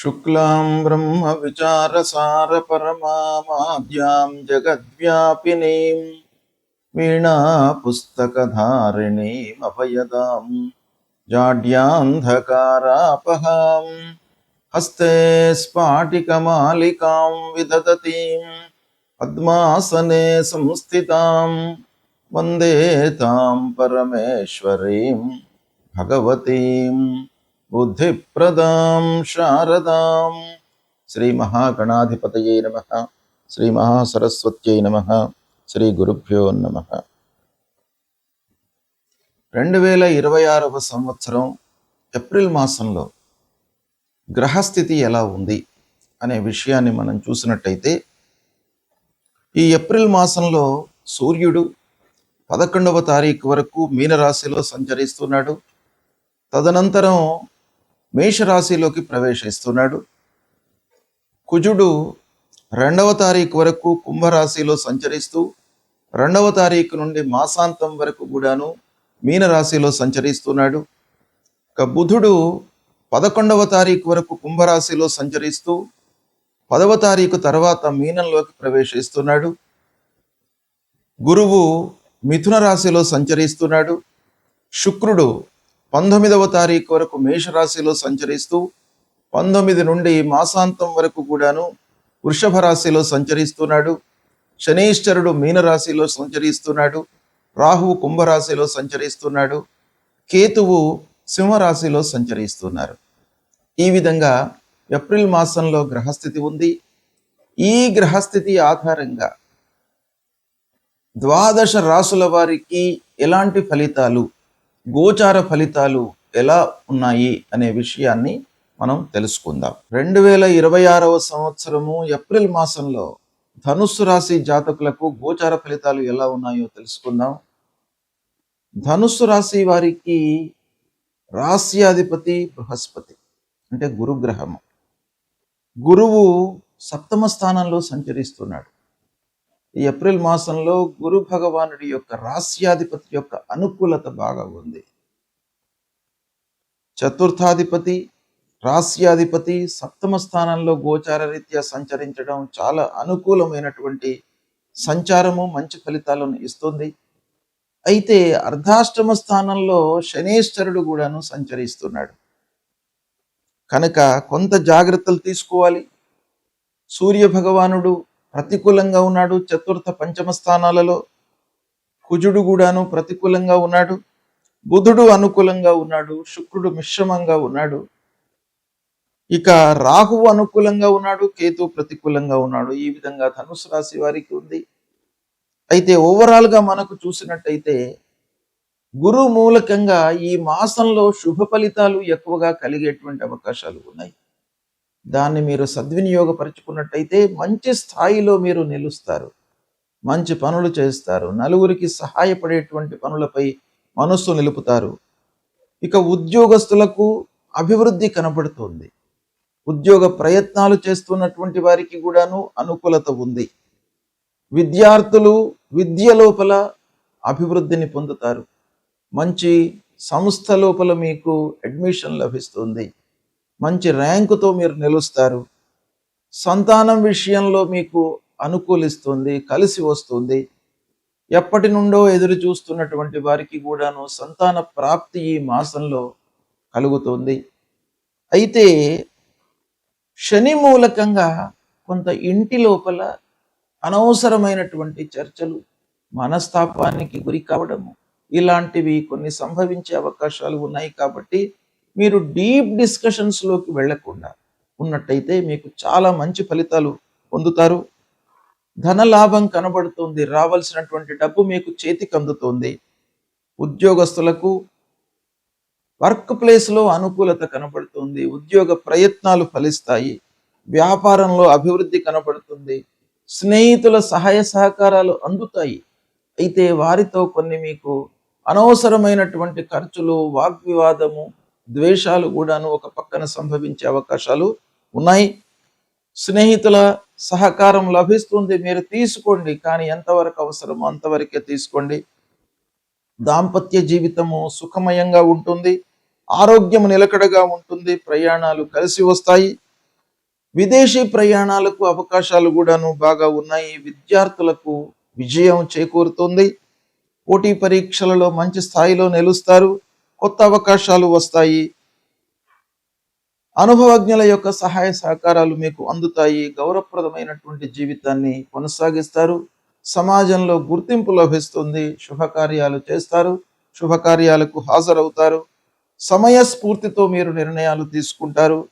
शुक्लां ब्रह्मविचारसारपरमामाद्यां जगद्व्यापिनीं वीणापुस्तकधारिणीमभयदां जाड्यान्धकारापहां हस्ते स्फाटिकमालिकां विदधतीं पद्मासने संस्थितां वन्दे तां परमेश्वरीं भगवतीं बुद्धिप्रदां शारदां శ్రీ మహాగణాధిపతయే నమః. శ్రీ మహాసరస్వత్యై నమః. శ్రీ గురుభ్యో నమః. 2026వ సంవత్సరం ఏప్రిల్ మాసంలో గ్రహస్థితి ఎలా ఉంది అనే విషయాన్ని మనం చూసినట్టయితే, ఈ ఏప్రిల్ మాసంలో సూర్యుడు 11వ తారీఖు వరకు మీనరాశిలో సంచరిస్తున్నాడు. తదనంతరం మేషరాశిలోకి ప్రవేశిస్తున్నాడు. కుజుడు 2వ తారీఖు వరకు కుంభరాశిలో సంచరిస్తూ 2వ తారీఖు నుండి మాసాంతం వరకు కూడాను మీనరాశిలో సంచరిస్తున్నాడు. ఇక బుధుడు 11వ తారీఖు వరకు కుంభరాశిలో సంచరిస్తూ 10వ తారీఖు తర్వాత మీనంలోకి ప్రవేశిస్తున్నాడు. గురువు మిథున రాశిలో సంచరిస్తున్నాడు. శుక్రుడు 19వ తారీఖు వరకు మేషరాశిలో సంచరిస్తూ 19 నుండి మాసాంతం వరకు కూడాను వృషభ రాశిలో సంచరిస్తున్నాడు. శనీశ్వరుడు మీనరాశిలో సంచరిస్తున్నాడు. రాహువు కుంభరాశిలో సంచరిస్తున్నాడు. కేతువు సింహరాశిలో సంచరిస్తున్నారు. ఈ విధంగా ఏప్రిల్ మాసంలో గ్రహస్థితి ఉంది. ఈ గ్రహస్థితి ఆధారంగా 12 రాసుల వారికి ఎలాంటి ఫలితాలు, గోచార ఫలితాలు ఎలా ఉన్నాయి అనే విషయాన్ని మనం తెలుసుకుందాం. 2026వ సంవత్సరము ఏప్రిల్ మాసంలో ధనుస్సు రాశి జాతకులకు గోచార ఫలితాలు ఎలా ఉన్నాయో తెలుసుకుందాం. ధనుస్సు రాశి వారికి రాశ్యాధిపతి బృహస్పతి అంటే గురుగ్రహము. గురువు 7వ స్థానంలో సంచరిస్తున్నాడు. ఈ ఏప్రిల్ మాసంలో గురు భగవానుడి యొక్క రాశ్యాధిపతి యొక్క అనుకూలత బాగా ఉంది. చతుర్థాధిపతి, రాశ్యాధిపతి 7వ స్థానంలో గోచార రీత్యా సంచరించడం చాలా అనుకూలమైనటువంటి సంచారము, మంచి ఫలితాలను ఇస్తుంది. అయితే అర్ధాష్టమ స్థానంలో శనేశ్వరుడు కూడాను సంచరిస్తున్నాడు. కనుక కొంత జాగ్రత్తలు తీసుకోవాలి. సూర్య భగవానుడు ప్రతికూలంగా ఉన్నాడు. చతుర్థ పంచమ స్థానాలలో కుజుడు కూడాను ప్రతికూలంగా ఉన్నాడు. బుధుడు అనుకూలంగా ఉన్నాడు. శుక్రుడు మిశ్రమంగా ఉన్నాడు. ఇక రాహువు అనుకూలంగా ఉన్నాడు. కేతు ప్రతికూలంగా ఉన్నాడు. ఈ విధంగా ధనుసు రాశి వారికి ఉంది. అయితే ఓవరాల్గా మనకు చూసినట్టయితే గురు మూలకంగా ఈ మాసంలో శుభ ఫలితాలు ఎక్కువగా కలిగేటువంటి అవకాశాలు ఉన్నాయి. దాన్ని మీరు సద్వినియోగపరుచుకున్నట్టయితే మంచి స్థాయిలో మీరు నిలుస్తారు, మంచి పనులు చేస్తారు, నలుగురికి సహాయపడేటువంటి పనులపై మనస్సు నిలుపుతారు. ఇక ఉద్యోగస్తులకు అభివృద్ధి కనబడుతుంది. ఉద్యోగ ప్రయత్నాలు చేస్తున్నటువంటి వారికి కూడాను అనుకూలత ఉంది. విద్యార్థులు విద్య లోపల అభివృద్ధిని పొందుతారు. మంచి సంస్థ లోపల మీకు అడ్మిషన్ లభిస్తుంది. మంచి ర్యాంకుతో మీరు నిలుస్తారు. సంతానం విషయంలో మీకు అనుకూలిస్తుంది, కలిసి వస్తుంది. ఎప్పటి నుండో ఎదురు చూస్తున్నటువంటి వారికి కూడాను సంతాన ప్రాప్తి ఈ మాసంలో కలుగుతుంది. అయితే శని మూలకంగా కొంత ఇంటి లోపల అనవసరమైనటువంటి చర్చలు, మనస్తాపానికి గురి కావడము ఇలాంటివి కొన్ని సంభవించే అవకాశాలు ఉన్నాయి. కాబట్టి మీరు డీప్ డిస్కషన్స్లోకి వెళ్లకుండా ఉన్నట్టయితే మీకు చాలా మంచి ఫలితాలు పొందుతారు. ధనలాభం కనబడుతుంది. రావాల్సినటువంటి డబ్బు మీకు చేతికి అందుతుంది. ఉద్యోగస్తులకు వర్క్ ప్లేస్లో అనుకూలత కనబడుతుంది. ఉద్యోగ ప్రయత్నాలు ఫలిస్తాయి. వ్యాపారంలో అభివృద్ధి కనబడుతుంది. స్నేహితుల సహాయ సహకారాలు అందుతాయి. అయితే వారితో కొన్ని మీకు అనవసరమైనటువంటి ఖర్చులు, వాగ్వివాదము, ద్వేషాలు కూడాను ఒక పక్కన సంభవించే అవకాశాలు ఉన్నాయి. స్నేహితుల సహకారం లభిస్తుంది, మీరు తీసుకోండి, కానీ ఎంతవరకు అవసరమో అంతవరకే తీసుకోండి. దాంపత్య జీవితము సుఖమయంగా ఉంటుంది. ఆరోగ్యం నిలకడగా ఉంటుంది. ప్రయాణాలు కలిసి వస్తాయి. విదేశీ ప్రయాణాలకు అవకాశాలు కూడాను బాగా ఉన్నాయి. విద్యార్థులకు విజయం చేకూరుతుంది. పోటీ పరీక్షలలో మంచి స్థాయిలో నిలుస్తారు. కొత్త అవకాశాలు వస్తాయి. అనుభవజ్ఞుల యొక్క సహాయ సహకారాలు మీకు అందుతాయి. గౌరవప్రదమైనటువంటి జీవితాన్ని కొనసాగిస్తారు. సమాజంలో గుర్తింపు లభిస్తుంది. శుభకార్యాలు చేస్తారు. శుభకార్యాలకు హాజరవుతారు. సమయస్ఫూర్తితో మీరు నిర్ణయాలు తీసుకుంటారు.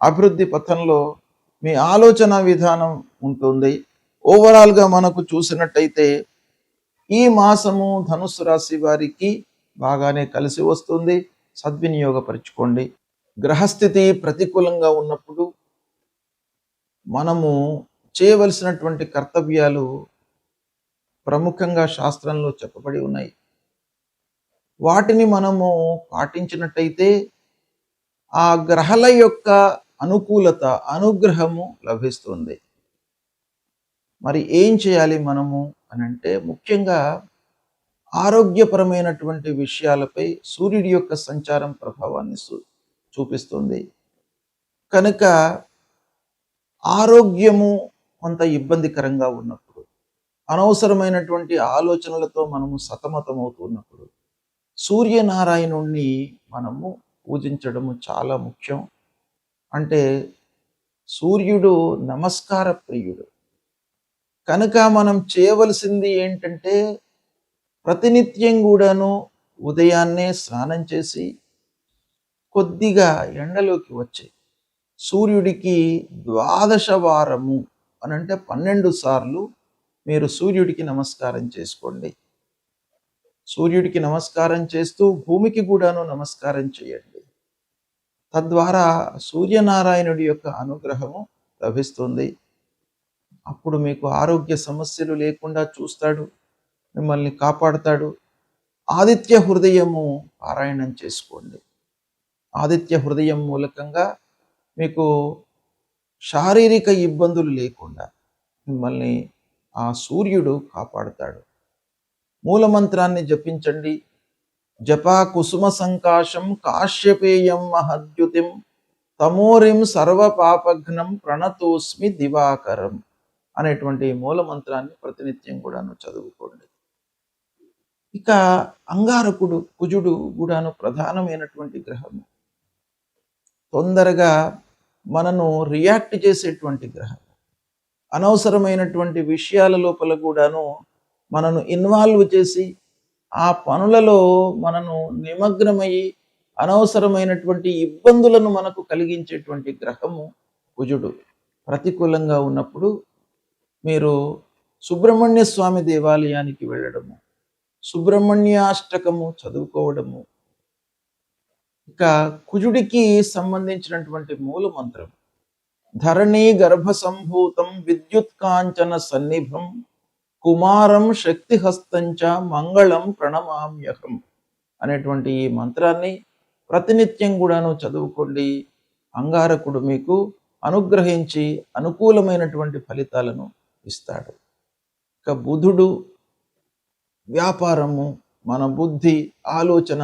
అభివృద్ధి పథంలో మీ ఆలోచన విధానం ఉంటుంది. ఓవరాల్గా మనకు చూసినట్టయితే ఈ మాసము ధనుస్సు రాశి వారికి బాగానే కలిసి వస్తుంది. సద్వినియోగపరచుకోండి. గ్రహస్థితి ప్రతికూలంగా ఉన్నప్పుడు మనము చేయవలసినటువంటి కర్తవ్యాలు ప్రముఖంగా శాస్త్రంలో చెప్పబడి ఉన్నాయి. వాటిని మనము పాటించినట్టయితే ఆ గ్రహాల యొక్క అనుకూలత, అనుగ్రహము లభిస్తుంది. మరి ఏం చేయాలి మనము అని అంటే, ముఖ్యంగా ఆరోగ్యపరమైనటువంటి విషయాలపై సూర్యుడి యొక్క సంచారం ప్రభావాన్ని చూపిస్తుంది. కనుక ఆరోగ్యము కొంత ఇబ్బందికరంగా ఉన్నప్పుడు, అనవసరమైనటువంటి ఆలోచనలతో మనము సతమతమవుతున్నప్పుడు సూర్యనారాయణుణ్ణి మనము పూజించడము చాలా ముఖ్యం. అంటే సూర్యుడు నమస్కార ప్రియుడు. కనుక మనం చేయవలసింది ఏంటంటే, ప్రతినిత్యం కూడాను ఉదయాన్నే స్నానం చేసి కొద్దిగా ఎండలోకి వచ్చి సూర్యుడికి 12 వారము అనంటే 12 సార్లు మీరు సూర్యుడికి నమస్కారం చేసుకోండి. సూర్యుడికి నమస్కారం చేస్తూ భూమికి కూడాను నమస్కారం చేయండి. తద్వారా సూర్యనారాయణుడి యొక్క అనుగ్రహము లభిస్తుంది. అప్పుడు మీకు ఆరోగ్య సమస్యలు లేకుండా చూస్తాడు, మిమ్మల్ని కాపాడుతాడు. ఆదిత్య హృదయము పారాయణం చేసుకోండి. ఆదిత్య హృదయం మూలకంగా మీకు శారీరక ఇబ్బందులు లేకుండా మిమ్మల్ని ఆ సూర్యుడు కాపాడుతాడు. మూలమంత్రాన్ని జపించండి. జపా కుసుమ సంకాశం కాశ్యపేయం మహద్యుతిం తమోరిం సర్వపాపఘ్నం ప్రణతోస్మి దివాకరం అనేటువంటి మూలమంత్రాన్ని ప్రతినిత్యం కూడాను చదువుకోండి. ఇక అంగారకుడు, కుజుడు కూడాను ప్రధానమైనటువంటి గ్రహము. తొందరగా మనను రియాక్ట్ చేసేటువంటి గ్రహం. అనవసరమైనటువంటి విషయాల లోపల కూడాను మనను ఇన్వాల్వ్ చేసి ఆ పనులలో మనను నిమగ్నమయ్యి అనవసరమైనటువంటి ఇబ్బందులను మనకు కలిగించేటువంటి గ్రహము కుజుడు. ప్రతికూలంగా ఉన్నప్పుడు మీరు సుబ్రహ్మణ్య స్వామి దేవాలయానికి వెళ్ళడము, సుబ్రహ్మణ్యాష్టకము చదువుకోవడము. ఇక కుజుడికి సంబంధించినటువంటి మూల మంత్రం ధరణి గర్భ సంభూతం విద్యుత్ కాంచన సన్నిభం కుమారం శక్తిహస్తంచ మంగళం ప్రణమామ్యహం అనేటువంటి ఈ మంత్రాన్ని ప్రతినిత్యం కూడాను చదువుకోండి. అంగారకుడు మీకు అనుగ్రహించి అనుకూలమైనటువంటి ఫలితాలను ఇస్తాడు. ఇక బుధుడు వ్యాపారము, మన బుద్ధి, ఆలోచన,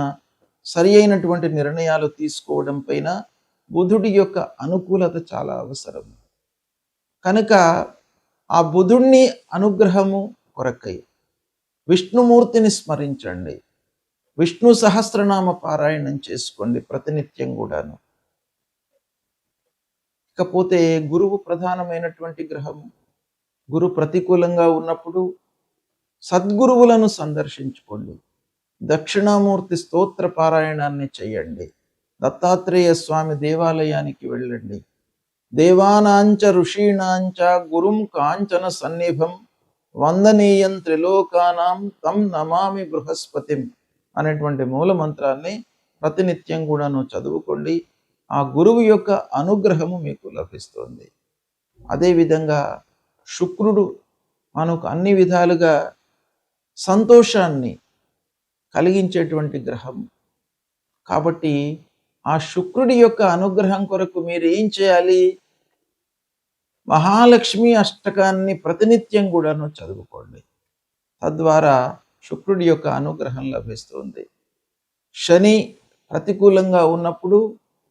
సరి అయినటువంటి నిర్ణయాలు తీసుకోవడం పైన బుధుడి యొక్క అనుకూలత చాలా అవసరం. కనుక ఆ బుధుడిని అనుగ్రహము కొరకై విష్ణుమూర్తిని స్మరించండి. విష్ణు సహస్రనామ పారాయణం చేసుకోండి ప్రతినిత్యం కూడాను. ఇకపోతే గురువు ప్రధానమైనటువంటి గ్రహము. గురు ప్రతికూలంగా ఉన్నప్పుడు సద్గురువులను సందర్శించుకోండి. దక్షిణామూర్తి స్తోత్ర పారాయణాన్ని చేయండి. దత్తాత్రేయ స్వామి దేవాలయానికి వెళ్ళండి. దేవానాంచ ఋషీణాంచ గురుం కాంచన సన్నిభం వందనీయం త్రిలోకానాం తం నమామి బృహస్పతిం అనేటువంటి మూల మంత్రాన్ని ప్రతినిత్యం కూడాను చదువుకోండి. ఆ గురువు యొక్క అనుగ్రహము మీకు లభిస్తుంది. అదేవిధంగా శుక్రుడు మనకు అన్ని విధాలుగా సంతోషాన్ని కలిగించేటువంటి గ్రహం. కాబట్టి ఆ శుక్రుడి యొక్క అనుగ్రహం కొరకు మీరు ఏం చేయాలి? మహాలక్ష్మి అష్టకాన్ని ప్రతినిత్యం కూడాను చదువుకోండి. తద్వారా శుక్రుడి యొక్క అనుగ్రహం లభిస్తుంది. శని ప్రతికూలంగా ఉన్నప్పుడు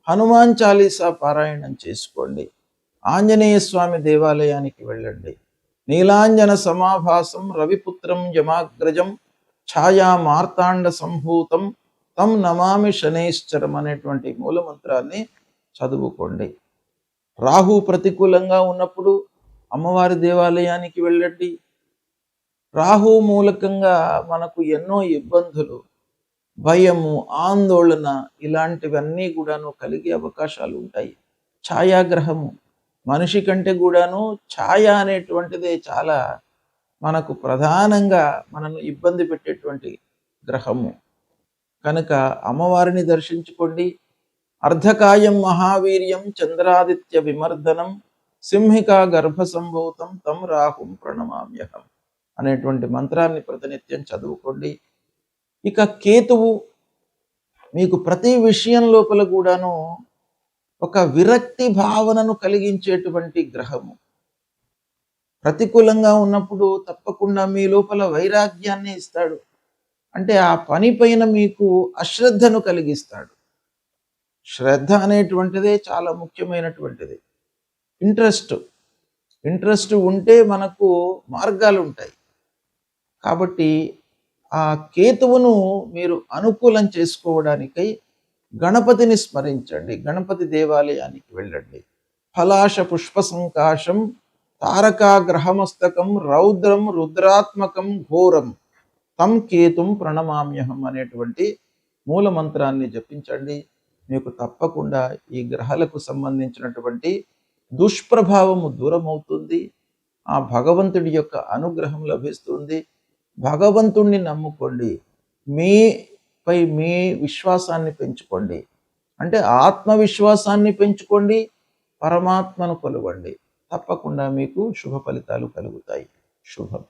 హనుమాన్ చాలీసా పారాయణం చేసుకోండి. ఆంజనేయ స్వామి దేవాలయానికి వెళ్ళండి. నీలాంజన సమాభాసం రవిపుత్రం యమాగ్రజం ఛాయా మార్తాండ సంభూతం తం నమామి శనేశ్వరం అనేటువంటి మూలమంత్రాన్ని చదువుకోండి. రాహు ప్రతికూలంగా ఉన్నప్పుడు అమ్మవారి దేవాలయానికి వెళ్ళండి. రాహు మూలకంగా మనకు ఎన్నో ఇబ్బందులు, భయము, ఆందోళన ఇలాంటివన్నీ కూడాను కలిగే అవకాశాలు ఉంటాయి. ఛాయాగ్రహము మనిషి కంటే కూడాను ఛాయ అనేటువంటిదే చాలా మనకు ప్రధానంగా మనను ఇబ్బంది పెట్టేటువంటి గ్రహము. కనుక అమ్మవారిని దర్శించుకోండి. అర్ధకాయం మహావీర్యం చంద్రాదిత్య విమర్దనం సింహికా గర్భ సంభూతం తం రాహుం ప్రణమామ్యహం అనేటువంటి మంత్రాన్ని ప్రతినిత్యం చదువుకోండి. ఇక కేతువు మీకు ప్రతి విషయం లోపల కూడాను ఒక విరక్తి భావనను కలిగించేటువంటి గ్రహము. ప్రతికూలంగా ఉన్నప్పుడు తప్పకుండా మీ లోపల వైరాగ్యాన్ని ఇస్తాడు. అంటే ఆ పని పైన మీకు అశ్రద్ధను కలిగిస్తాడు. శ్రద్ధ అనేటువంటిదే చాలా ముఖ్యమైనటువంటిది. ఇంట్రెస్ట్ ఉంటే మనకు మార్గాలు ఉంటాయి. కాబట్టి ఆ కేతువును మీరు అనుకూలం చేసుకోవడానికై గణపతిని స్మరించండి. గణపతి దేవాలయానికి వెళ్ళండి. ఫలాశ పుష్ప సంకాశం తారకాగ్రహమస్తకం రౌద్రం రుద్రాత్మకం ఘోరం తం కేతుం ప్రణమామ్యహం అనేటువంటి మూల మంత్రాన్ని జపించండి. మీకు తప్పకుండా ఈ గ్రహాలకు సంబంధించినటువంటి దుష్ప్రభావము దూరమవుతుంది. ఆ భగవంతుడి యొక్క అనుగ్రహం లభిస్తుంది. భగవంతుణ్ణి నమ్ముకోండి. మీపై మీ విశ్వాసాన్ని పెంచుకోండి. అంటే ఆత్మవిశ్వాసాన్ని పెంచుకోండి, పరమాత్మను కొలవండి. తప్పకుండా మీకు శుభ ఫలితాలు కలుగుతాయి. శుభం.